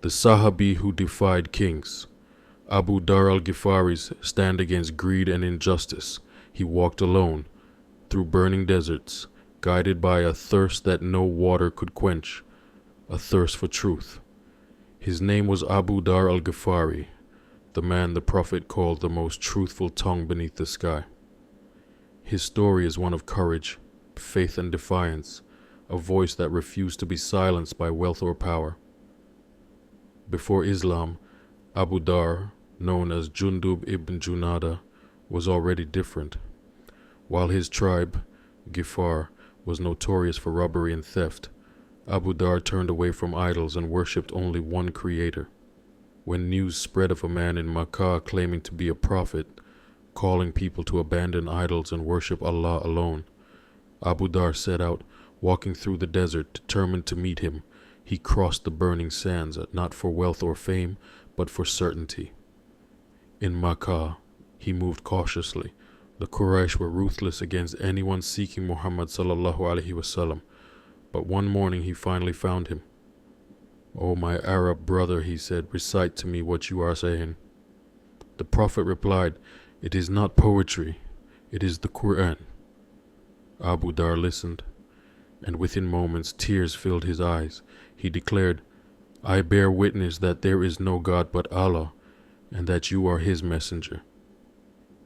The Sahabi who defied kings. Abu Dhar Al-Ghifari's stand against greed and injustice. He walked alone through burning deserts, guided by a thirst that no water could quench, a thirst for truth. His name was Abu Dhar Al-Ghifari, the man the Prophet called the most truthful tongue beneath the sky. His story is one of courage, faith and defiance, a voice that refused to be silenced by wealth or power. Before Islam, Abu Dhar, known as Jundub ibn Junada, was already different. While his tribe, Ghifar, was notorious for robbery and theft, Abu Dhar turned away from idols and worshipped only one creator. When news spread of a man in Makkah claiming to be a prophet, calling people to abandon idols and worship Allah alone, Abu Dhar set out, walking through the desert, determined to meet him. He crossed the burning sands, not for wealth or fame, but for certainty. In Makkah, he moved cautiously. The Quraysh were ruthless against anyone seeking Muhammad sallallahu alaihi wasallam. But one morning he finally found him. "O my Arab brother," he said, "recite to me what you are saying." The Prophet replied, "It is not poetry, it is the Quran." Abu Dhar listened, and within moments tears filled his eyes. He declared, "I bear witness that there is no God but Allah, and that you are His messenger."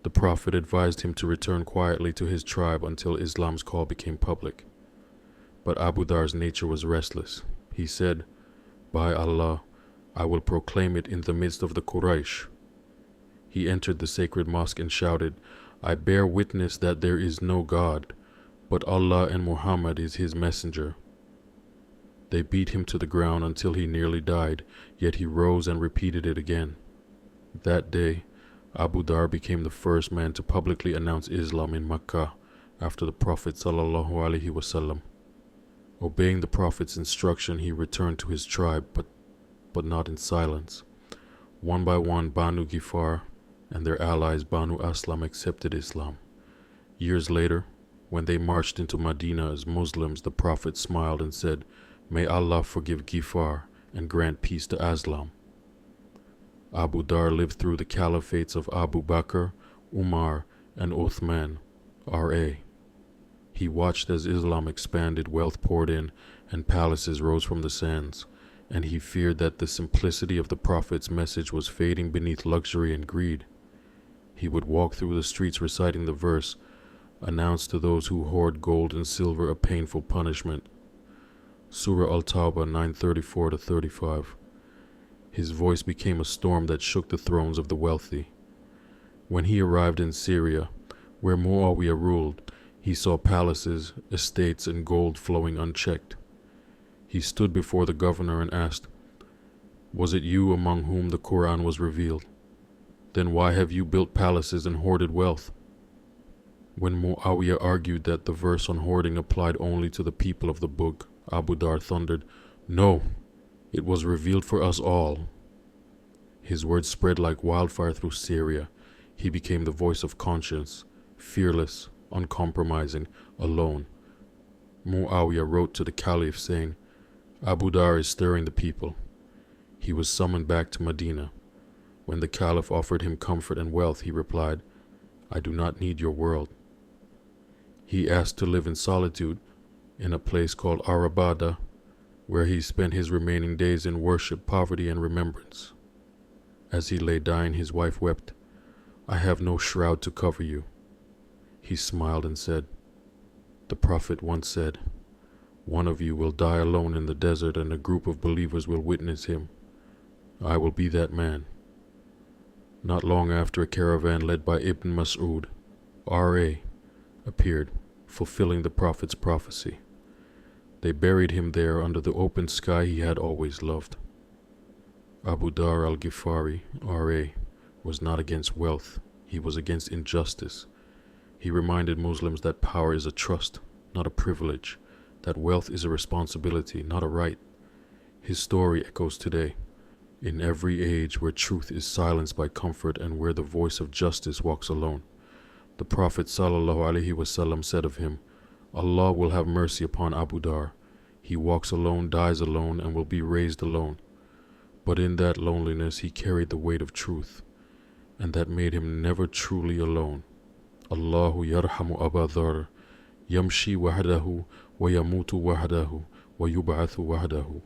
The Prophet advised him to return quietly to his tribe until Islam's call became public. But Abu Dhar's nature was restless. He said, "By Allah, I will proclaim it in the midst of the Quraysh." He entered the sacred mosque and shouted, "I bear witness that there is no God, but Allah and Muhammad is His messenger." They beat him to the ground until he nearly died, yet he rose and repeated it again. That day, Abu Dhar became the first man to publicly announce Islam in Makkah after the Prophet sallallahu alaihi wasallam. Obeying the Prophet's instruction, he returned to his tribe, but not in silence. One by one, Banu Ghifar and their allies Banu Aslam accepted Islam. Years later, when they marched into Medina as Muslims, the Prophet smiled and said, "May Allah forgive Ghifar and grant peace to Aslam." Abu Dhar lived through the caliphates of Abu Bakr, Umar, and Uthman, R.A. He watched as Islam expanded, wealth poured in, and palaces rose from the sands, and he feared that the simplicity of the Prophet's message was fading beneath luxury and greed. He would walk through the streets reciting the verse, "Announce to those who hoard gold and silver a painful punishment." Surah Al-Tawbah 9:34-35. His voice became a storm that shook the thrones of the wealthy. When he arrived in Syria, where Muawiyah ruled, he saw palaces, estates, and gold flowing unchecked. He stood before the governor and asked, "Was it you among whom the Quran was revealed? Then why have you built palaces and hoarded wealth?" When Muawiyah argued that the verse on hoarding applied only to the people of the book, Abu Dhar thundered, "No! It was revealed for us all." His words spread like wildfire through Syria. He became the voice of conscience, fearless, uncompromising, alone. Muawiyah wrote to the Caliph saying, "Abu Dhar is stirring the people." He was summoned back to Medina. When the Caliph offered him comfort and wealth, he replied, "I do not need your world." He asked to live in solitude in a place called Arabada, where he spent his remaining days in worship, poverty, and remembrance. As he lay dying, his wife wept, "I have no shroud to cover you." He smiled and said, "The Prophet once said, one of you will die alone in the desert and a group of believers will witness him. I will be that man." Not long after, a caravan led by Ibn Mas'ud, R.A., appeared, fulfilling the Prophet's prophecy. They buried him there under the open sky he had always loved. Abu Dhar Al-Ghifari, R.A., was not against wealth, he was against injustice. He reminded Muslims that power is a trust, not a privilege, that wealth is a responsibility, not a right. His story echoes today, in every age where truth is silenced by comfort and where the voice of justice walks alone. The Prophet ﷺ said of him, "Allah will have mercy upon Abu Dhar. He walks alone, dies alone, and will be raised alone." But in that loneliness he carried the weight of truth, and that made him never truly alone. Allahu yarhamu Abu Dhar, yamshi wahdahu wa yamutu wahdahu wa yub'athu wahdahu.